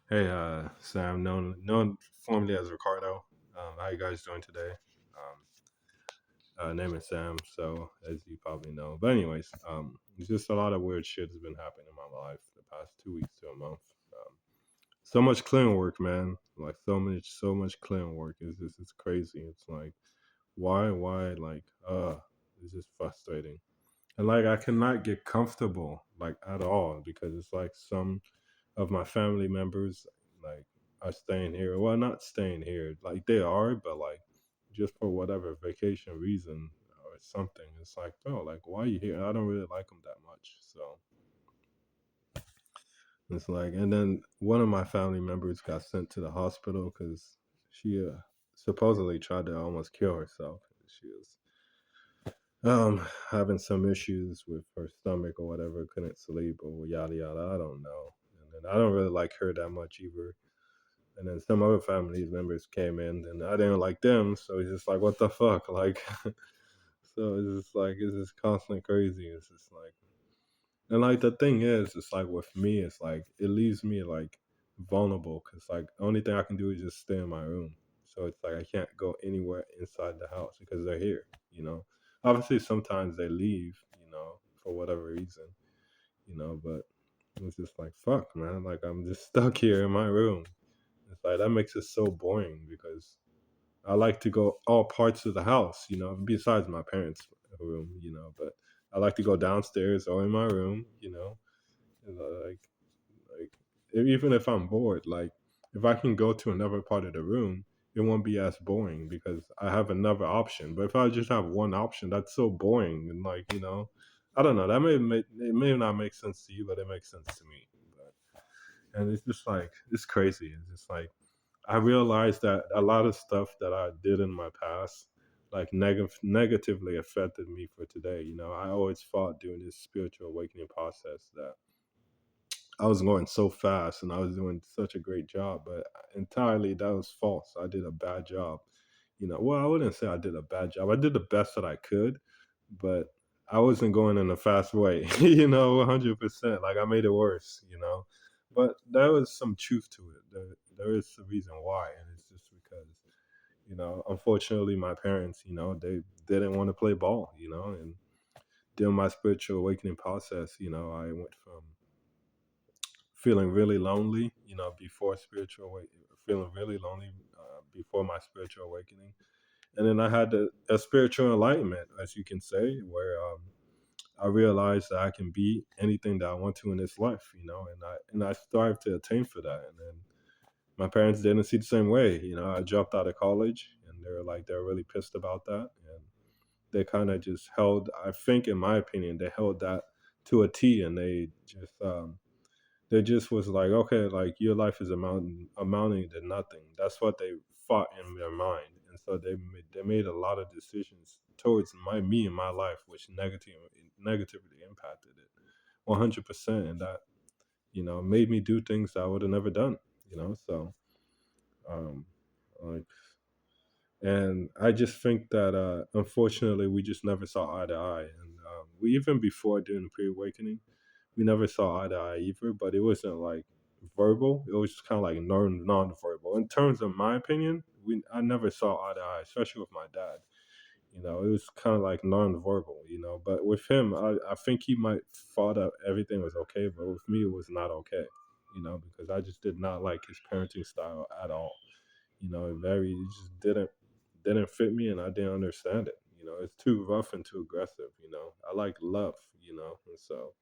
Hey, Sam, known formerly as Ricardo. How you guys doing today? Name is Sam, so as you probably know. But anyways, it's just a lot of weird shit has been happening in my life the past 2 weeks to a month. Um, so much clean work, man. Like so much clean work. It's crazy. It's like why, it's just frustrating. And like I cannot get comfortable like at all because it's like some of my family members like are staying here. Well, not staying here, like they are, but like just for whatever vacation reason or something. It's like, bro, like why are you here? I don't really like them that much, so it's like. And then one of my family members got sent to the hospital because she supposedly tried to almost kill herself. She was having some issues with her stomach or whatever, couldn't sleep or yada yada. I don't know. And then I don't really like her that much either. And then some other family members came in, and I didn't like them, so it's just like, what the fuck, like. So it's just like it's just constantly crazy. It's just like, and like the thing is, it's like with me, it's like it leaves me like vulnerable because like the only thing I can do is just stay in my room. So it's like I can't go anywhere inside the house because they're here. You know, obviously sometimes they leave. You know, for whatever reason. You know, but it's just like fuck, man. Like I'm just stuck here in my room. It's like that makes it so boring because I like to go all parts of the house, besides my parents' room, but I like to go downstairs or in my room, like even if I'm bored, like if I can go to another part of the room, it won't be as boring because I have another option. But if I just have one option, that's so boring and like, I don't know. It may not make sense to you, but it makes sense to me. And it's just like it's crazy. It's just like I realized that a lot of stuff that I did in my past, like negatively affected me for today. I always thought during this spiritual awakening process that I was going so fast and I was doing such a great job, but entirely that was false. I did a bad job. Well, I wouldn't say I did a bad job. I did the best that I could, but I wasn't going in a fast way, 100%. Like I made it worse. But there was some truth to it. There is a reason why, and it's just because, unfortunately, my parents, they didn't want to play ball, and during my spiritual awakening process, I went from feeling really lonely, feeling really lonely before my spiritual awakening. And then I had a spiritual enlightenment, as you can say, where I realized that I can be anything that I want to in this life, and I strive to attain for that. And then my parents didn't see the same way. I dropped out of college, and they're really pissed about that, and they kind of just held. I think, in my opinion, they held that to a T, and they just was like, okay, like your life is amounting to nothing. That's what they thought in their mind, and so they made a lot of decisions towards me and my life, which negatively impacted it 100%, and that made me do things I would have never done. So um, like, and I just think that unfortunately we just never saw eye to eye, and we even before doing the pre-awakening we never saw eye to eye either, but it wasn't like verbal. It was just kind of like non-verbal. In terms of my opinion, I never saw eye to eye, especially with my dad. It was kind of like non-verbal. But with him, I think he might thought that everything was okay, but with me, it was not okay. Because I just did not like his parenting style at all. It just didn't fit me, and I didn't understand it. It's too rough and too aggressive. I like love. And so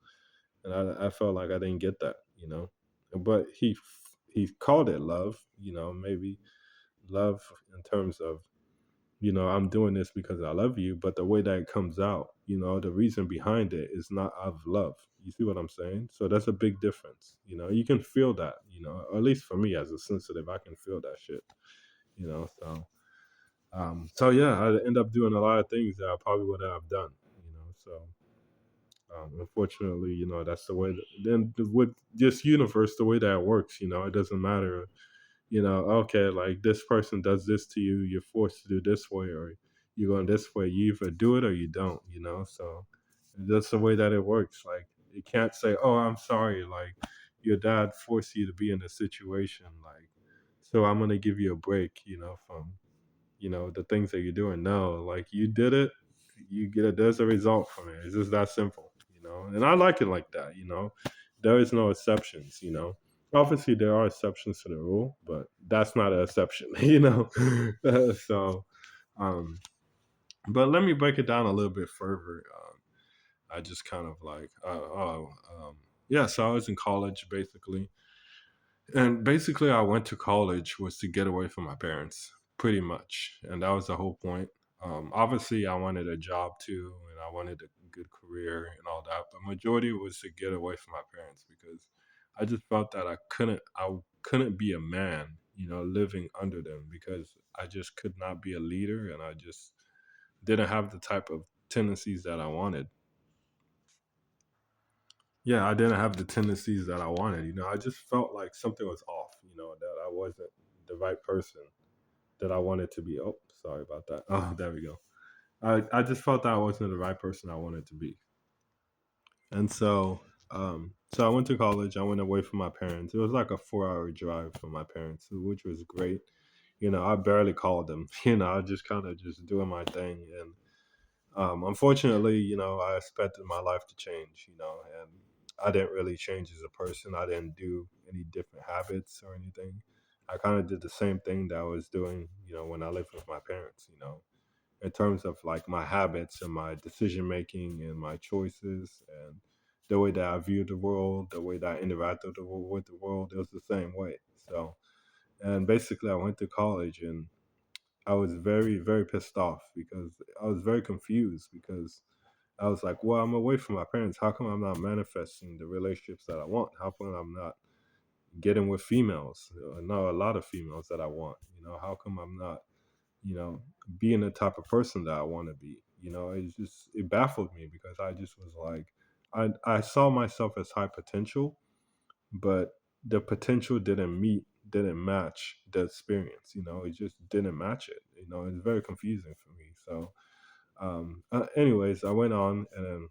and I felt like I didn't get that, But he called it love, maybe love in terms of I'm doing this because I love you, but the way that it comes out, the reason behind it is not out of love. You see what I'm saying? So that's a big difference. You can feel that, or at least for me as a sensitive, I can feel that shit. So yeah, I end up doing a lot of things that I probably wouldn't have done. So unfortunately, that's the way. Then with this universe, the way that it works, it doesn't matter. Okay, like this person does this to you, you're forced to do this way, or you're going this way. You either do it or you don't. So that's the way that it works. Like you can't say, "Oh, I'm sorry," like your dad forced you to be in a situation like, so I'm gonna give you a break, from the things that you're doing. No, like you did it, you get it. There's a result from it. It's just that simple, And I like it like that. There is no exceptions. Obviously there are exceptions to the rule, but that's not an exception. So, um, but let me break it down a little bit further. I just kind of like, yeah. So I was in college basically, and basically, I went to college was to get away from my parents, pretty much, and that was the whole point. Obviously, I wanted a job too, and I wanted a good career and all that. But majority was to get away from my parents because I just felt that I couldn't be a man, living under them because I just could not be a leader, and I just didn't have the type of tendencies that I wanted. Yeah, I didn't have the tendencies that I wanted. I just felt like something was off, that I wasn't the right person that I wanted to be. Oh, sorry about that. Oh, there we go. I just felt that I wasn't the right person I wanted to be. And so I went to college. I went away from my parents. It was like a 4-hour drive from my parents, which was great. I barely called them. I just kind of just doing my thing. And unfortunately, I expected my life to change, and I didn't really change as a person. I didn't do any different habits or anything. I kind of did the same thing that I was doing, when I lived with my parents, in terms of like my habits and my decision making and my choices and the way that I viewed the world, the way that I interacted with the world, it was the same way. So, and basically, I went to college and I was very, very pissed off because I was very confused because I was like, well, I'm away from my parents. How come I'm not manifesting the relationships that I want? How come I'm not getting with females? Not a lot of females that I want. How come I'm not, you know, being the type of person that I want to be? It baffled me because I just was like, I saw myself as high potential, but the potential didn't match the experience. It just didn't match it. It's very confusing for me. So, anyways, I went on and then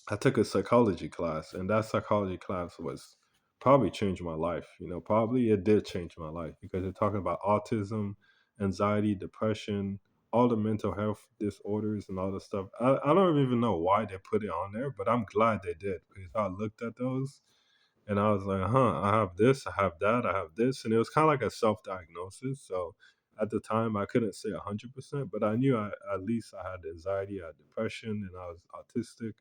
I took a psychology class, and that psychology class was probably changed my life. Probably it did change my life because they're talking about autism, anxiety, depression, all the mental health disorders and all the stuff. I don't even know why they put it on there, but I'm glad they did because I looked at those and I was like, huh, I have this, I have that, I have this. And it was kind of like a self diagnosis. So at the time, I couldn't say 100%, but I knew at least I had anxiety, I had depression, and I was autistic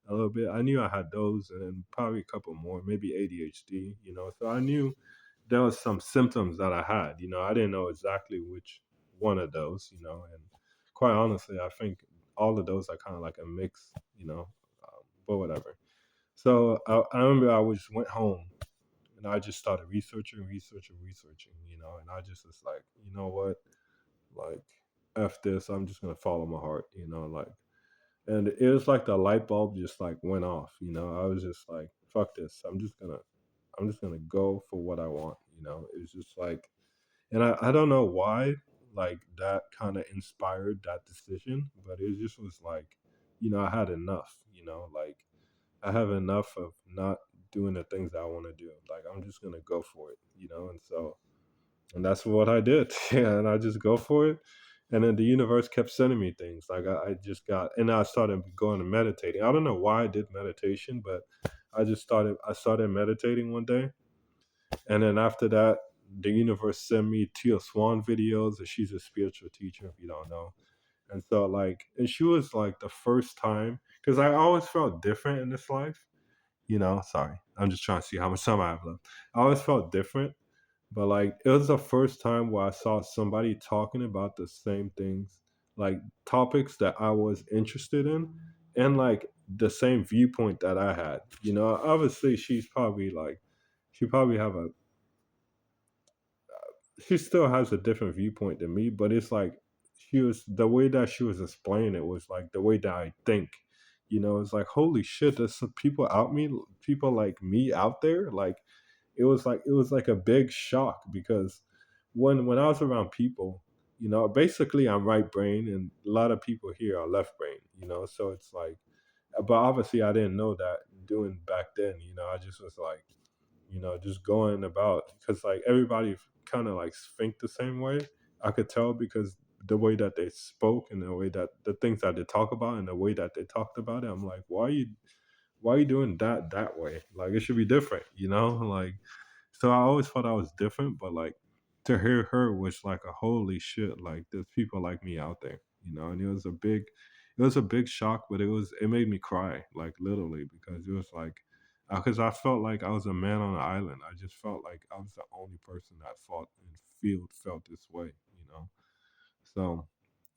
a little bit. I knew I had those and then probably a couple more, maybe ADHD. So I knew there was some symptoms that I had. I didn't know exactly which one of those. And quite honestly, I think all of those are kind of like a mix, but whatever. So I remember I just went home and I just started researching, and I just was like, you know what, like, f this, I'm just gonna follow my heart, like, and it was like the light bulb just like went off. I was just like, fuck this, I'm just gonna go for what I want. It was just like, and I don't know why, like that kind of inspired that decision, but it just was like, I had enough, like I have enough of not doing the things that I want to do. Like I'm just gonna go for it, and so and that's what I did. Yeah, and I just go for it. And then the universe kept sending me things. Like I just got, and I started going to meditating. I don't know why I did meditation, but I started meditating one day. And then after that, the universe sent me Tia Swan videos. And she's a spiritual teacher, if you don't know. And so, like, and she was like the first time, because I always felt different in this life. Sorry, I'm just trying to see how much time I have left. I always felt different, but like it was the first time where I saw somebody talking about the same things, like topics that I was interested in, and like the same viewpoint that I had. Obviously she probably have a she still has a different viewpoint than me, but it's like she was the way that she was explaining it was like the way that I think. It's like holy shit, there's some people like me out there. Like it was like a big shock because when I was around people, basically I'm right brain and a lot of people here are left brain. So it's like, but obviously I didn't know that doing back then. I just was like. just going about, because like everybody kind of like think the same way. I could tell because the way that they spoke and the way that the things that they talk about and the way that they talked about it, I'm like, why are you doing that way? Like it should be different, Like, so I always thought I was different, but like to hear her was like a holy shit, like there's people like me out there, and it was a big shock, but it made me cry, like literally, because it was like because I felt like I was a man on an island. I just felt like I was the only person that felt this way, you know. So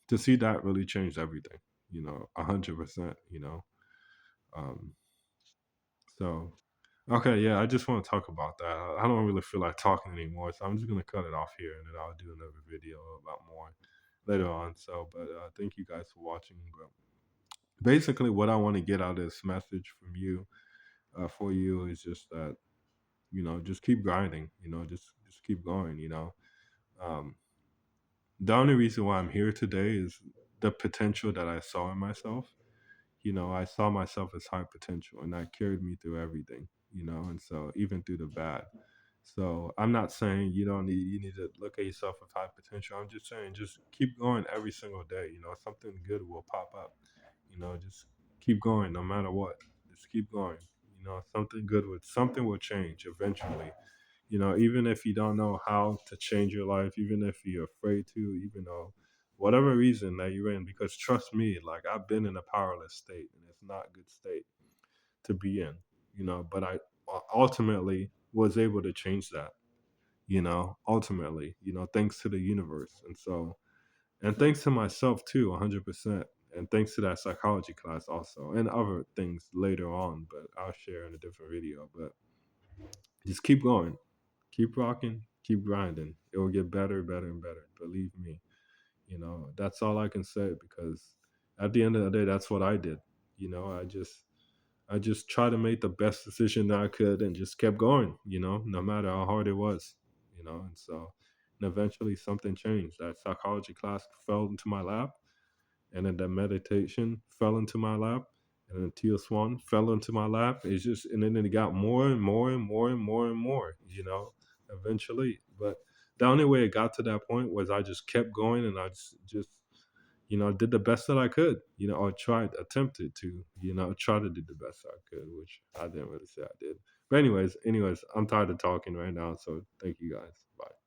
to see that really changed everything, 100%, Um, so okay, yeah, I just want to talk about that. I don't really feel like talking anymore, so I'm just gonna cut it off here, and then I'll do another video about more later on. So, but thank you guys for watching. But basically, what I want to get out of this message from you, for you, is just that just keep grinding. Just keep going. Um, the only reason why I'm here today is the potential that I saw in myself. I saw myself as high potential, and that carried me through everything, and so even through the bad. So I'm not saying you need to look at yourself with high potential. I'm just saying just keep going every single day. Something good will pop up. Just keep going no matter what. Just keep going. Something will change eventually. Even if you don't know how to change your life, even if you're afraid to, even though whatever reason that you're in, because trust me, like I've been in a powerless state and it's not a good state to be in, but I ultimately was able to change that, ultimately, thanks to the universe. And thanks to myself too, 100%. And thanks to that psychology class also, and other things later on, but I'll share in a different video. But just keep going. Keep rocking, keep grinding. It will get better, better, and better. Believe me. That's all I can say, because at the end of the day, that's what I did. I just tried to make the best decision that I could and just kept going, no matter how hard it was, and so and eventually something changed. That psychology class fell into my lap, and then the meditation fell into my lap, and then Teal Swan fell into my lap. It's just, and then it got more and more and more and more and more, eventually. But the only way it got to that point was I just kept going, and I just did the best that I could, or attempted to, try to do the best I could, which I didn't really say I did. But anyways, I'm tired of talking right now. So thank you guys. Bye.